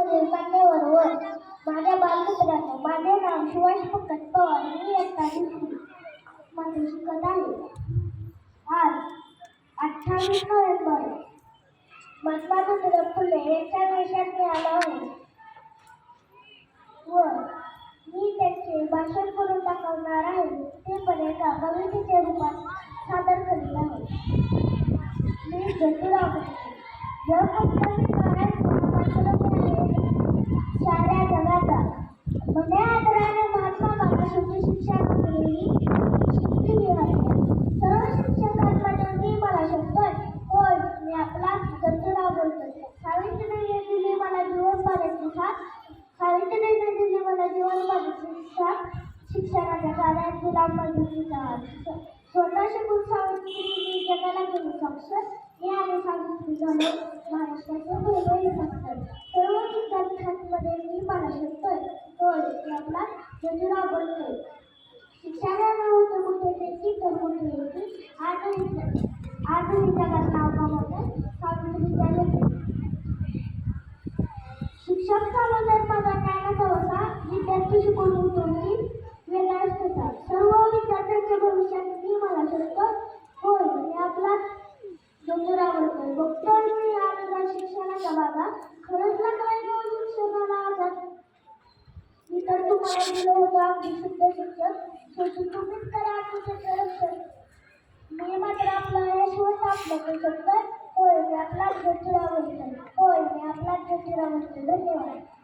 शाळेमधील मान्यवर माझ्या बालमित्रांनो, माझे नाव शिवाजी पंकज पवार. मी इयत्ता दुसरी मध्ये शिकत आहे. आज 28 नोव्हेंबर महात्मा ज्योतिराव फुले यांच्या वेशात मी आलो आहे व मी त्यांचे भाषण करून दाखवणार आहे. ते पण एका कवितेच्या रूपात सादर करीत आहे. मी ज्योतिराव फुले जग कोणत्याही काळात साऱ्या जगाचा मोठ्या आदराने महात्मा बाबासाहेबांची शिक्षा केलेली शिकलेली आहे. सर्व शिक्षकांमध्ये मी मला शकतोय. होय, मी आपला ज्योतिराव बोलतोय. सावित्रीने दिली मला जीवन पाण्याची साथ. सावित्रीने दिली मला जीवन पाण्याची साथ. शिक्षणाच्या कार्यात दिला मदतीचा हात. स्वतः शिकून सावित्रीने जगाला केली साक्षर. मी आणि सावित्री झालो महाराष्ट्राचे भरभरून साक्षर. सर्व विद्यार्थ्यांमध्ये मी मला शकतोय. होय, मी आपला ज्योतिराव बोलतोय. शिक्षणाला होतं कुठे त्याची तर कुठे येते. आजही जगात नाव कमवते सावित्रीच्या लेखी. शिक्षक समाजात माझा ज्ञानाचा वसा. विद्यार्थी शिकून उतरती वेगळाच कसा. सर्व विद्यार्थ्यांच्या भविष्यात मी मला शकतोय. होय, मी आपला ज्योतिराव बोलतोय. बघतोय मी आज शिक्षणाचा बागा. खरंच लागलाय शिक्षणाला आजार. मी तर तुम्हाला दिलं होतं अगदी शुद्ध शिक्षण. शेवटी तुम्हीच करा तुमचं रक्षण. मी मात्र आपला यशवंत आपलं शकतोय. होय, मी आपला ज्योतिराव बोलतोय. होय, मी आपला ज्योतिराव बोलतोय. धन्यवाद.